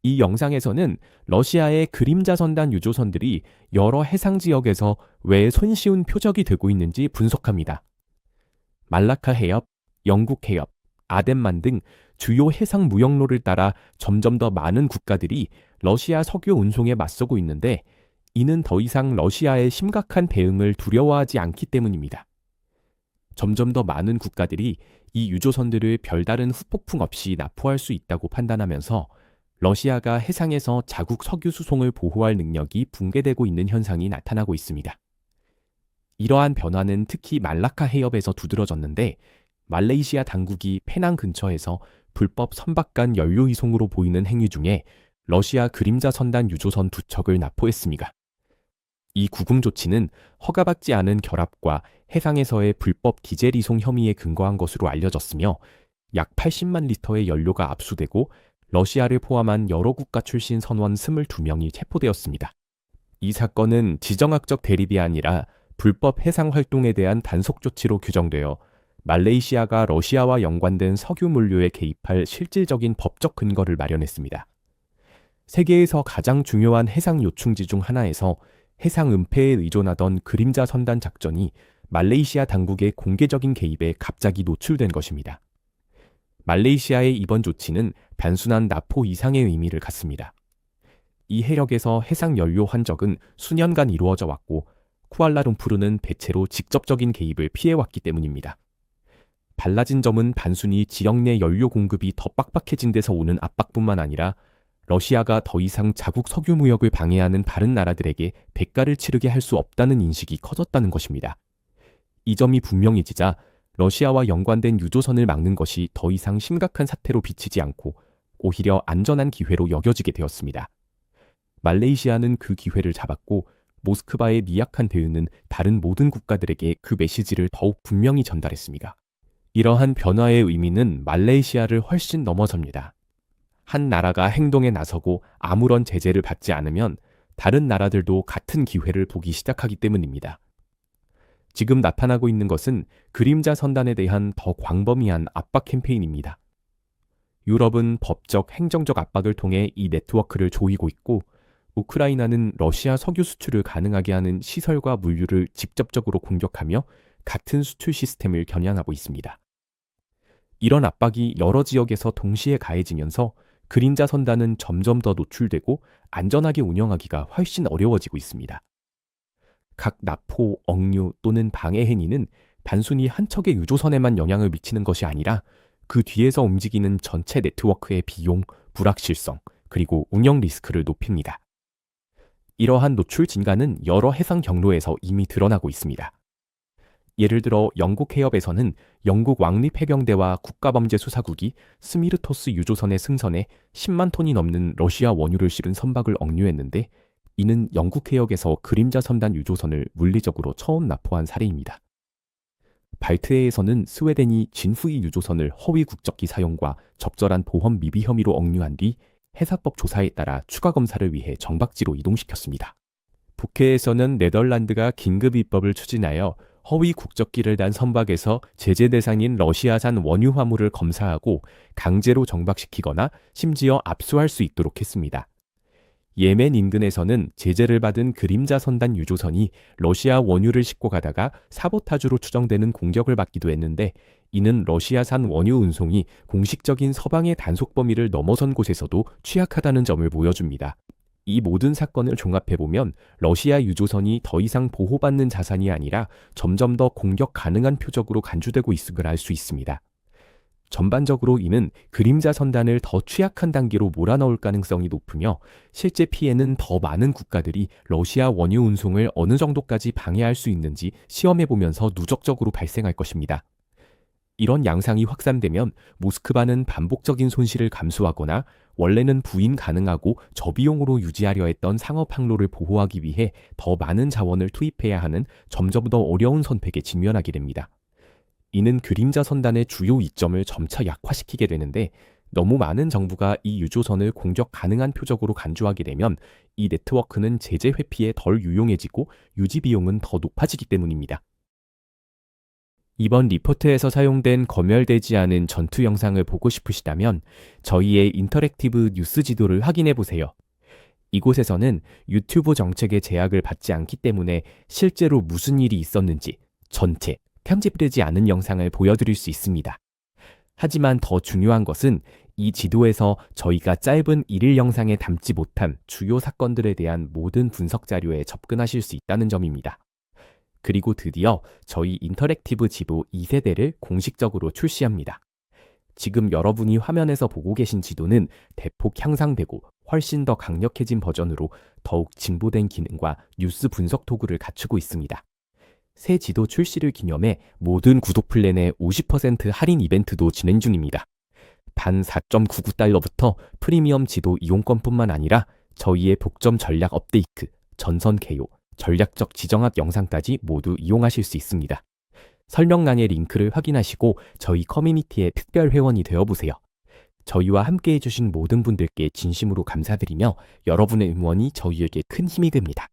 이 영상에서는 러시아의 그림자 선단 유조선들이 여러 해상 지역에서 왜 손쉬운 표적이 되고 있는지 분석합니다. 말라카 해협, 영국 해협, 아덴만 등 주요 해상 무역로를 따라 점점 더 많은 국가들이 러시아 석유 운송에 맞서고 있는데, 이는 더 이상 러시아의 심각한 대응을 두려워하지 않기 때문입니다. 점점 더 많은 국가들이 이 유조선들을 별다른 후폭풍 없이 납포할 수 있다고 판단하면서 러시아가 해상에서 자국 석유 수송을 보호할 능력이 붕괴되고 있는 현상이 나타나고 있습니다. 이러한 변화는 특히 말라카 해협에서 두드러졌는데, 말레이시아 당국이 페낭 근처에서 불법 선박간 연료 이송으로 보이는 행위 중에 러시아 그림자 선단 유조선 2척을 납포했습니다. 이 구금 조치는 허가받지 않은 결합과 해상에서의 불법 디젤 이송 혐의에 근거한 것으로 알려졌으며, 약 80만 리터의 연료가 압수되고 러시아를 포함한 여러 국가 출신 선원 22명이 체포되었습니다. 이 사건은 지정학적 대립이 아니라 불법 해상 활동에 대한 단속 조치로 규정되어 말레이시아가 러시아와 연관된 석유 물류에 개입할 실질적인 법적 근거를 마련했습니다. 세계에서 가장 중요한 해상 요충지 중 하나에서 해상 은폐에 의존하던 그림자 선단 작전이 말레이시아 당국의 공개적인 개입에 갑자기 노출된 것입니다. 말레이시아의 이번 조치는 단순한 납포 이상의 의미를 갖습니다. 이 해력에서 해상 연료 환적은 수년간 이루어져 왔고, 쿠알라룸푸르는 대체로 직접적인 개입을 피해왔기 때문입니다. 달라진 점은 단순히 지역 내 연료 공급이 더 빡빡해진 데서 오는 압박뿐만 아니라 러시아가 더 이상 자국 석유 무역을 방해하는 다른 나라들에게 대가를 치르게 할 수 없다는 인식이 커졌다는 것입니다. 이 점이 분명해지자 러시아와 연관된 유조선을 막는 것이 더 이상 심각한 사태로 비치지 않고 오히려 안전한 기회로 여겨지게 되었습니다. 말레이시아는 그 기회를 잡았고, 모스크바의 미약한 대응은 다른 모든 국가들에게 그 메시지를 더욱 분명히 전달했습니다. 이러한 변화의 의미는 말레이시아를 훨씬 넘어섭니다. 한 나라가 행동에 나서고 아무런 제재를 받지 않으면 다른 나라들도 같은 기회를 보기 시작하기 때문입니다. 지금 나타나고 있는 것은 그림자 선단에 대한 더 광범위한 압박 캠페인입니다. 유럽은 법적, 행정적 압박을 통해 이 네트워크를 조이고 있고, 우크라이나는 러시아 석유 수출을 가능하게 하는 시설과 물류를 직접적으로 공격하며 같은 수출 시스템을 겨냥하고 있습니다. 이런 압박이 여러 지역에서 동시에 가해지면서 그림자 선단은 점점 더 노출되고 안전하게 운영하기가 훨씬 어려워지고 있습니다. 각 납포, 억류 또는 방해 행위는 단순히 한 척의 유조선에만 영향을 미치는 것이 아니라 그 뒤에서 움직이는 전체 네트워크의 비용, 불확실성, 그리고 운영 리스크를 높입니다. 이러한 노출 증가는 여러 해상 경로에서 이미 드러나고 있습니다. 예를 들어 영국 해협에서는 영국 왕립해병대와 국가범죄수사국이 스미르토스 유조선의 승선에 10만 톤이 넘는 러시아 원유를 실은 선박을 억류했는데, 이는 영국 해역에서 그림자 선단 유조선을 물리적으로 처음 납포한 사례입니다. 발트해에서는 스웨덴이 진후이 유조선을 허위 국적기 사용과 적절한 보험 미비 혐의로 억류한 뒤 해사법 조사에 따라 추가 검사를 위해 정박지로 이동시켰습니다. 북해에서는 네덜란드가 긴급 입법을 추진하여 허위 국적기를 단 선박에서 제재 대상인 러시아산 원유 화물을 검사하고 강제로 정박시키거나 심지어 압수할 수 있도록 했습니다. 예멘 인근에서는 제재를 받은 그림자 선단 유조선이 러시아 원유를 싣고 가다가 사보타주로 추정되는 공격을 받기도 했는데, 이는 러시아산 원유 운송이 공식적인 서방의 단속 범위를 넘어선 곳에서도 취약하다는 점을 보여줍니다. 이 모든 사건을 종합해보면 러시아 유조선이 더 이상 보호받는 자산이 아니라 점점 더 공격 가능한 표적으로 간주되고 있음을 알 수 있습니다. 전반적으로 이는 그림자 선단을 더 취약한 단계로 몰아넣을 가능성이 높으며, 실제 피해는 더 많은 국가들이 러시아 원유 운송을 어느 정도까지 방해할 수 있는지 시험해보면서 누적적으로 발생할 것입니다. 이런 양상이 확산되면 모스크바는 반복적인 손실을 감수하거나 원래는 부인 가능하고 저비용으로 유지하려 했던 상업 항로를 보호하기 위해 더 많은 자원을 투입해야 하는 점점 더 어려운 선택에 직면하게 됩니다. 이는 그림자 선단의 주요 이점을 점차 약화시키게 되는데, 너무 많은 정부가 이 유조선을 공격 가능한 표적으로 간주하게 되면 이 네트워크는 제재 회피에 덜 유용해지고 유지 비용은 더 높아지기 때문입니다. 이번 리포트에서 사용된 검열되지 않은 전투 영상을 보고 싶으시다면 저희의 인터랙티브 뉴스 지도를 확인해 보세요. 이곳에서는 유튜브 정책의 제약을 받지 않기 때문에 실제로 무슨 일이 있었는지 전체 편집되지 않은 영상을 보여드릴 수 있습니다. 하지만 더 중요한 것은 이 지도에서 저희가 짧은 1일 영상에 담지 못한 주요 사건들에 대한 모든 분석 자료에 접근하실 수 있다는 점입니다. 그리고 드디어 저희 인터랙티브 지도 2세대를 공식적으로 출시합니다. 지금 여러분이 화면에서 보고 계신 지도는 대폭 향상되고 훨씬 더 강력해진 버전으로 더욱 진보된 기능과 뉴스 분석 도구를 갖추고 있습니다. 새 지도 출시를 기념해 모든 구독 플랜의 50% 할인 이벤트도 진행 중입니다. 단 4.99달러부터 프리미엄 지도 이용권뿐만 아니라 저희의 독점 전략 업데이트, 전선 개요, 전략적 지정학 영상까지 모두 이용하실 수 있습니다. 설명란의 링크를 확인하시고 저희 커뮤니티의 특별 회원이 되어보세요. 저희와 함께 해주신 모든 분들께 진심으로 감사드리며 여러분의 응원이 저희에게 큰 힘이 됩니다.